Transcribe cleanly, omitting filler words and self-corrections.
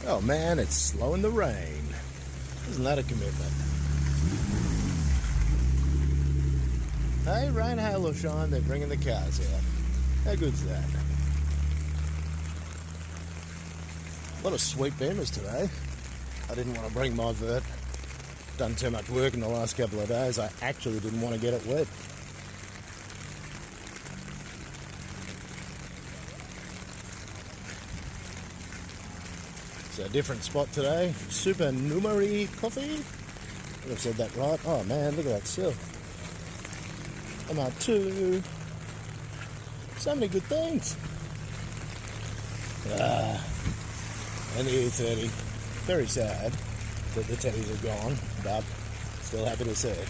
Oh man, it's slowing the rain. Isn't that a commitment? Hey, rain, hail or shine, they're bringing the cars out. How good's that? A lot of sweet beamers today. I didn't want to bring my vert. Done too much work in the last couple of days. I actually didn't want to get it wet. It's a different spot today. Supernumerary coffee. I think I've said that right. Oh man, look at that sill. MR2. So many good things. And the E30. Very sad that the Teddies are gone, but still happy to see it.